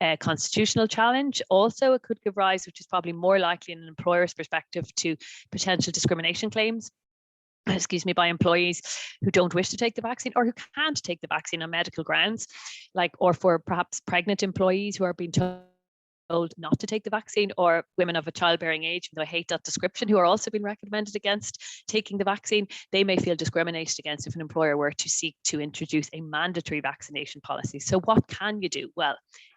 a constitutional challenge. Also, it could give rise, which is probably more likely in an employer's perspective, to potential discrimination claims, by employees who don't wish to take the vaccine or who can't take the vaccine on medical grounds, or for perhaps pregnant employees who are being told not to take the vaccine, or women of a childbearing age, though I hate that description, who are also being recommended against taking the vaccine. They may feel discriminated against if an employer were to seek to introduce a mandatory vaccination policy. So what can you do? Well,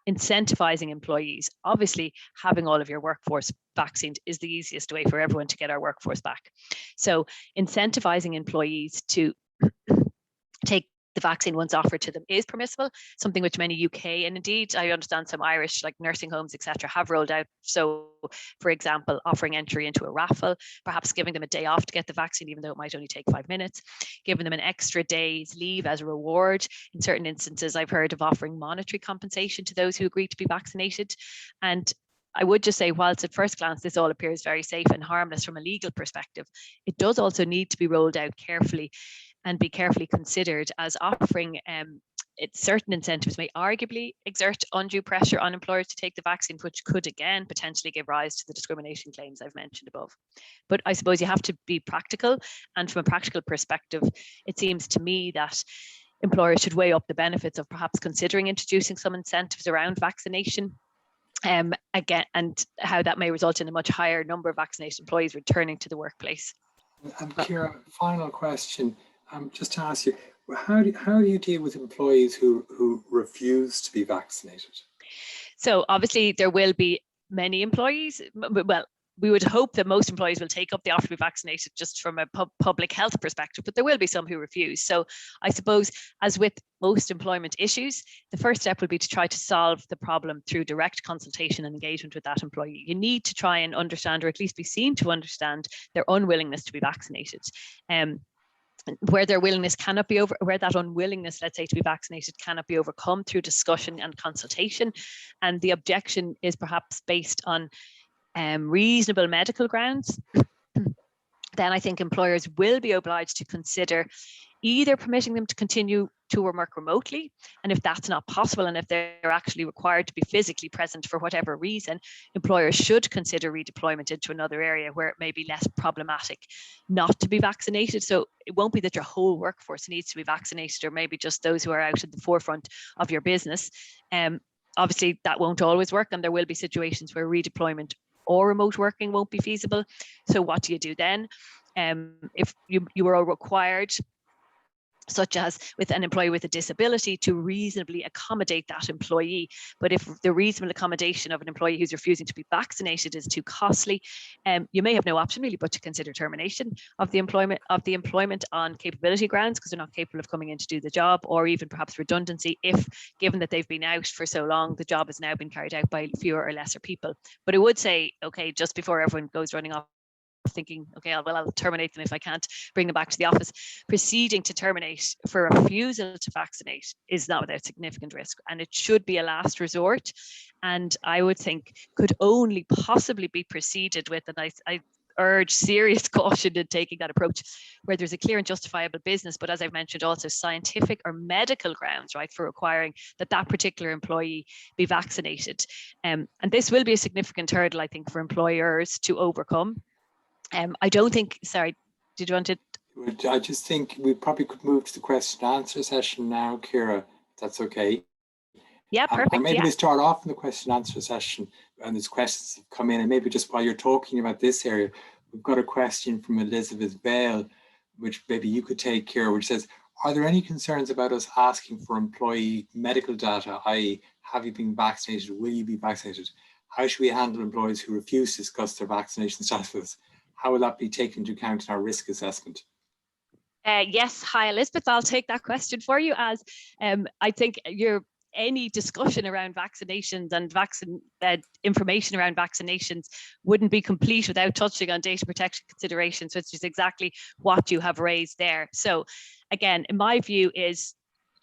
incentivizing employees. Obviously, having all of your workforce vaccinated is the easiest way for everyone to get our workforce back. So incentivizing employees to take the vaccine once offered to them is permissible, something which many UK and indeed I understand some Irish nursing homes, etc., have rolled out. So, for example, offering entry into a raffle, perhaps giving them a day off to get the vaccine, even though it might only take 5 minutes, giving them an extra day's leave as a reward. In certain instances, I've heard of offering monetary compensation to those who agree to be vaccinated. And I would just say, whilst at first glance this all appears very safe and harmless from a legal perspective, it does also need to be rolled out carefully and be carefully considered, as offering certain incentives may arguably exert undue pressure on employers to take the vaccine, which could again potentially give rise to the discrimination claims I've mentioned above. But I suppose you have to be practical, and from a practical perspective, it seems to me that employers should weigh up the benefits of perhaps considering introducing some incentives around vaccination. Again, and how that may result in a much higher number of vaccinated employees returning to the workplace. And Ciara, final question. Just to ask you, how do you deal with employees who refuse to be vaccinated? So obviously there will be many employees, well, we would hope that most employees will take up the offer to be vaccinated just from a public health perspective, but there will be some who refuse. So I suppose, as with most employment issues, the first step would be to try to solve the problem through direct consultation and engagement with that employee. You need to try and understand, or at least be seen to understand, their unwillingness to be vaccinated. Where their willingness cannot be where that unwillingness, let's say, to be vaccinated cannot be overcome through discussion and consultation, and the objection is perhaps based on reasonable medical grounds, then I think employers will be obliged to consider either permitting them to continue to work remotely, and if that's not possible, and if they're actually required to be physically present for whatever reason, employers should consider redeployment into another area where it may be less problematic not to be vaccinated. So it won't be that your whole workforce needs to be vaccinated, or maybe just those who are out at the forefront of your business. Obviously, that won't always work, and there will be situations where redeployment or remote working won't be feasible. So what do you do then? If you were required such as with an employee with a disability, to reasonably accommodate that employee. But if the reasonable accommodation of an employee who's refusing to be vaccinated is too costly, you may have no option really but to consider termination of the employment on capability grounds, because they're not capable of coming in to do the job, or even perhaps redundancy if, given that they've been out for so long, the job has now been carried out by fewer or lesser people. But I would say, okay, just before everyone goes running off thinking, okay, I'll terminate them if I can't bring them back to the office. Proceeding to terminate for refusal to vaccinate is not without significant risk, and it should be a last resort. And I would think could only possibly be proceeded with, and I urge serious caution in taking that approach, where there's a clear and justifiable business, but as I've mentioned, also scientific or medical grounds, right, for requiring that particular employee be vaccinated. And this will be a significant hurdle, I think, for employers to overcome. I don't think, sorry, did you want to? I just think we probably could move to the question and answer session now, Ciara, if that's okay. Yeah, perfect. Or maybe we start off in the question and answer session, and there's questions that come in, and maybe just while you're talking about this area, we've got a question from Elizabeth Bale, which maybe you could take, Ciara, which says, are there any concerns about us asking for employee medical data, i.e. have you been vaccinated, will you be vaccinated? How should we handle employees who refuse to discuss their vaccination status with us? How will that be taken into account in our risk assessment? Yes, hi Elizabeth, I'll take that question for you, as I think any discussion around vaccinations and information around vaccinations wouldn't be complete without touching on data protection considerations, which is exactly what you have raised there. So again, in my view is,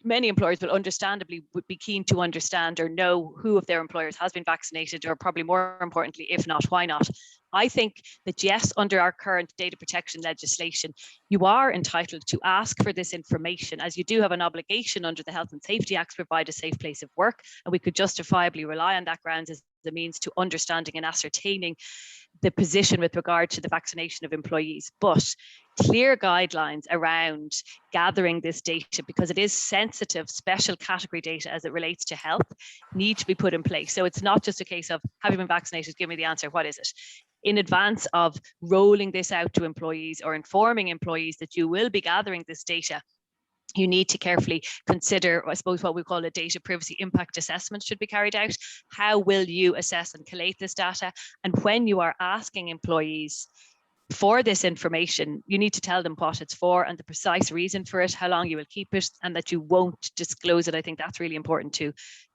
many employers will understandably would be keen to understand or know who of their employers has been vaccinated, or probably more importantly, if not, why not? I think that yes, under our current data protection legislation, you are entitled to ask for this information, as you do have an obligation under the Health and Safety Act to provide a safe place of work, and we could justifiably rely on that grounds as the means to understanding and ascertaining the position with regard to the vaccination of employees. But clear guidelines around gathering this data, because it is sensitive, special category data as it relates to health, need to be put in place. So it's not just a case of, have you been vaccinated? Give me the answer. What is it? In advance of rolling this out to employees or informing employees that you will be gathering this data, you need to carefully consider, I suppose, what we call a data privacy impact assessment should be carried out. How will you assess and collate this data? And when you are asking employees for this information, you need to tell them what it's for and the precise reason for it, how long you will keep it, and that you won't disclose it. I think that's really important to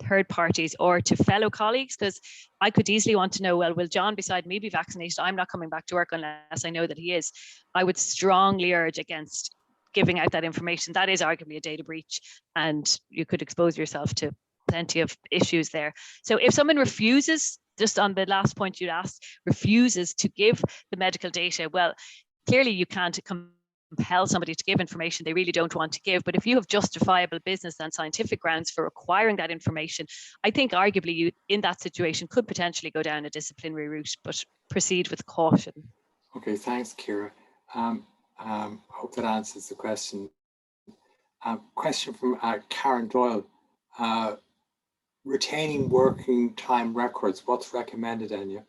third parties or to fellow colleagues, because I could easily want to know, well, will John beside me be vaccinated? I'm not coming back to work unless I know that he is. I would strongly urge against giving out that information. That is arguably a data breach, and you could expose yourself to plenty of issues there. So if someone refuses, just on the last point you asked, refuses to give the medical data, well, clearly you can't compel somebody to give information they really don't want to give. But if you have justifiable business and scientific grounds for requiring that information, I think arguably you, in that situation, could potentially go down a disciplinary route, but proceed with caution. Okay, thanks, Ciara. I hope that answers the question. Question from Karen Doyle. Retaining working time records, what's recommended, Enya?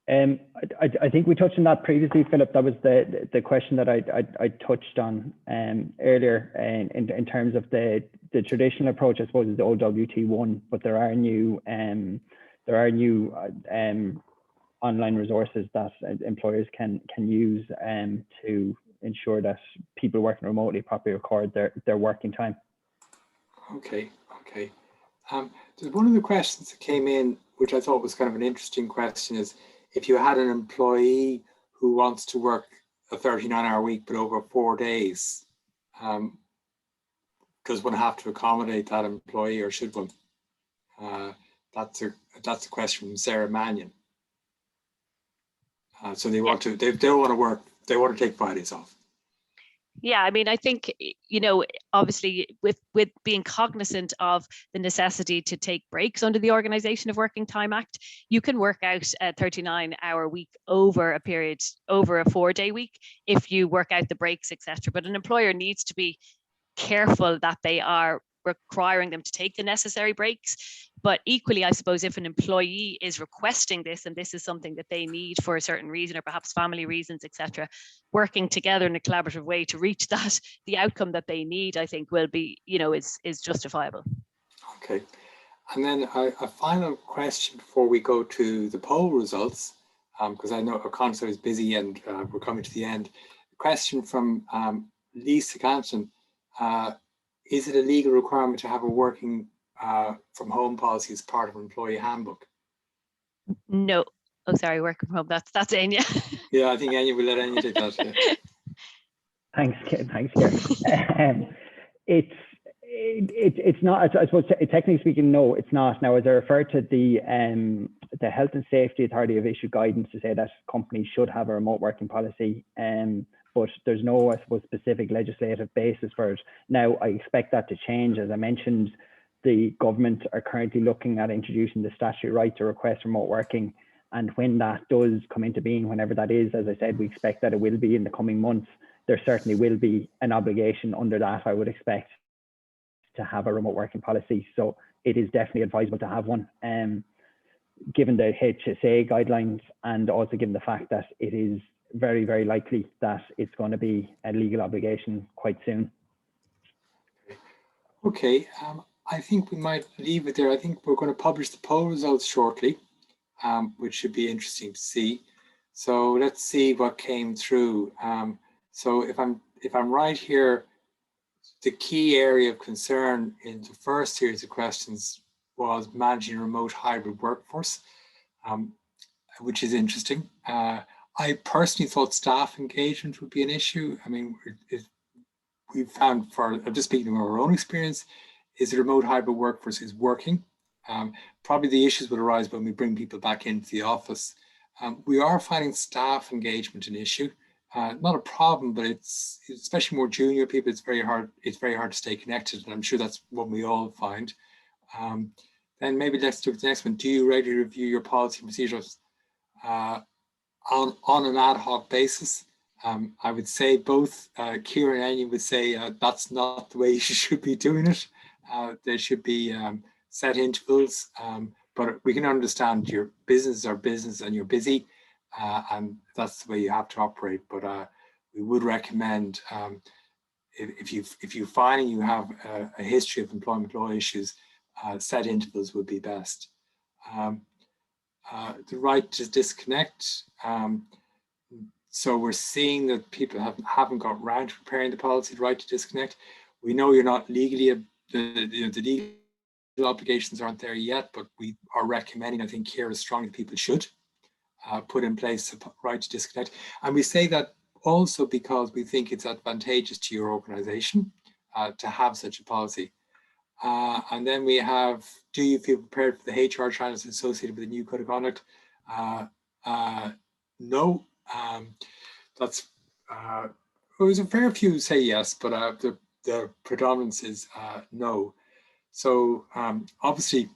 I think we touched on that previously, Philip. That was the question that I touched on earlier in terms of the traditional approach, I suppose, is the OWT1, but there are new online resources that employers can use to ensure that people working remotely properly record their working time. Okay. One of the questions that came in, which I thought was kind of an interesting question, is if you had an employee who wants to work a 39-hour week but over 4 days, does one have to accommodate that employee, or should one? That's a question from Sarah Mannion. So they want to, they don't want to work, they want to take Fridays off. Yeah, I mean, I think, you know, obviously with being cognizant of the necessity to take breaks under the Organisation of Working Time Act, you can work out a 39-hour week over a 4-day week if you work out the breaks, etc. But an employer needs to be careful that they are requiring them to take the necessary breaks. But equally, I suppose if an employee is requesting this and this is something that they need for a certain reason or perhaps family reasons, etc., working together in a collaborative way to reach that, the outcome that they need, I think will be, is justifiable. Okay. And then a final question before we go to the poll results, because I know our council is busy and we're coming to the end. A question from Lisa Ganton. Is it a legal requirement to have a working from home policy as part of an employee handbook? No. Oh, sorry, working from home. That's Anya. Yeah, I think Anya will let Anya take that. Yeah. Thanks, Ciara. It's not. I suppose technically speaking, no, it's not. Now, as I referred to the Health and Safety Authority have issued guidance to say that companies should have a remote working policy, but there's no, I suppose, specific legislative basis for it. Now, I expect that to change. As I mentioned, the government are currently looking at introducing the statutory right to request remote working, and when that does come into being, whenever that is, as I said, we expect that it will be in the coming months. There certainly will be an obligation under that, I would expect, to have a remote working policy. So it is definitely advisable to have one, given the HSA guidelines, and also given the fact that it is very, very likely that it's going to be a legal obligation quite soon. Okay, I think we might leave it there. I think we're going to publish the poll results shortly, which should be interesting to see. So let's see what came through. So if I'm right here, the key area of concern in the first series of questions was managing a remote hybrid workforce, which is interesting. I personally thought staff engagement would be an issue. I mean, we've found, I'm just speaking of our own experience, is the remote hybrid workforce is working. Probably the issues will arise when we bring people back into the office. We are finding staff engagement an issue. Not a problem, but it's especially more junior people. It's very hard to stay connected, and I'm sure that's what we all find. Then maybe let's look at the next one. Do you regularly review your policy and procedures on an ad hoc basis? I would say both Ciara and Anya would say that's not the way you should be doing it. There should be set intervals, but we can understand your business are business and you're busy. And that's the way you have to operate. But we would recommend if you find you have a history of employment law issues, set intervals would be best. The right to disconnect. So we're seeing that people haven't got around to preparing the policy, the right to disconnect. We know you're not legally the legal obligations aren't there yet, but we are recommending. I think Ciara strongly people should. Put in place a right to disconnect. And we say that also because we think it's advantageous to your organization to have such a policy. And then we have, do you feel prepared for the HR challenges associated with the new code of conduct? No. There's a fair few say yes, but the predominance is no. So obviously,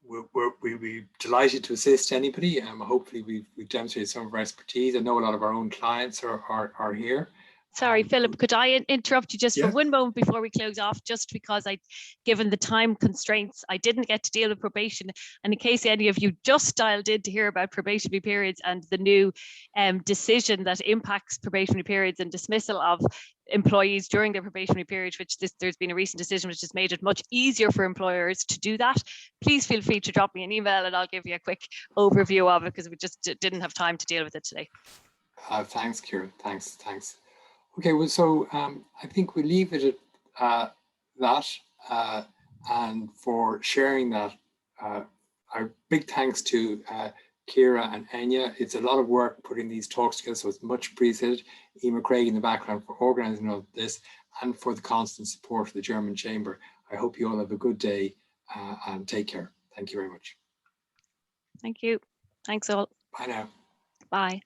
we're delighted to assist anybody. Hopefully we've demonstrated some of our expertise. I know a lot of our own clients are here. Sorry, Philip, could I interrupt you just for one moment before we close off, just because given the time constraints, I didn't get to deal with probation. And in case any of you just dialed in to hear about probationary periods and the new decision that impacts probationary periods and dismissal of employees during their probationary period, there's been a recent decision which has made it much easier for employers to do that. Please feel free to drop me an email and I'll give you a quick overview of it, because we just didn't have time to deal with it today. Thanks, Ciara. Thanks. Okay, well, so I think we leave it at that, and for sharing that. Our big thanks to Ciara and Anya. It's a lot of work putting these talks together, so it's much appreciated. Emer Craig in the background for organising all of this and for the constant support of the German Chamber. I hope you all have a good day and take care. Thank you very much. Thank you. Thanks all. Bye now. Bye.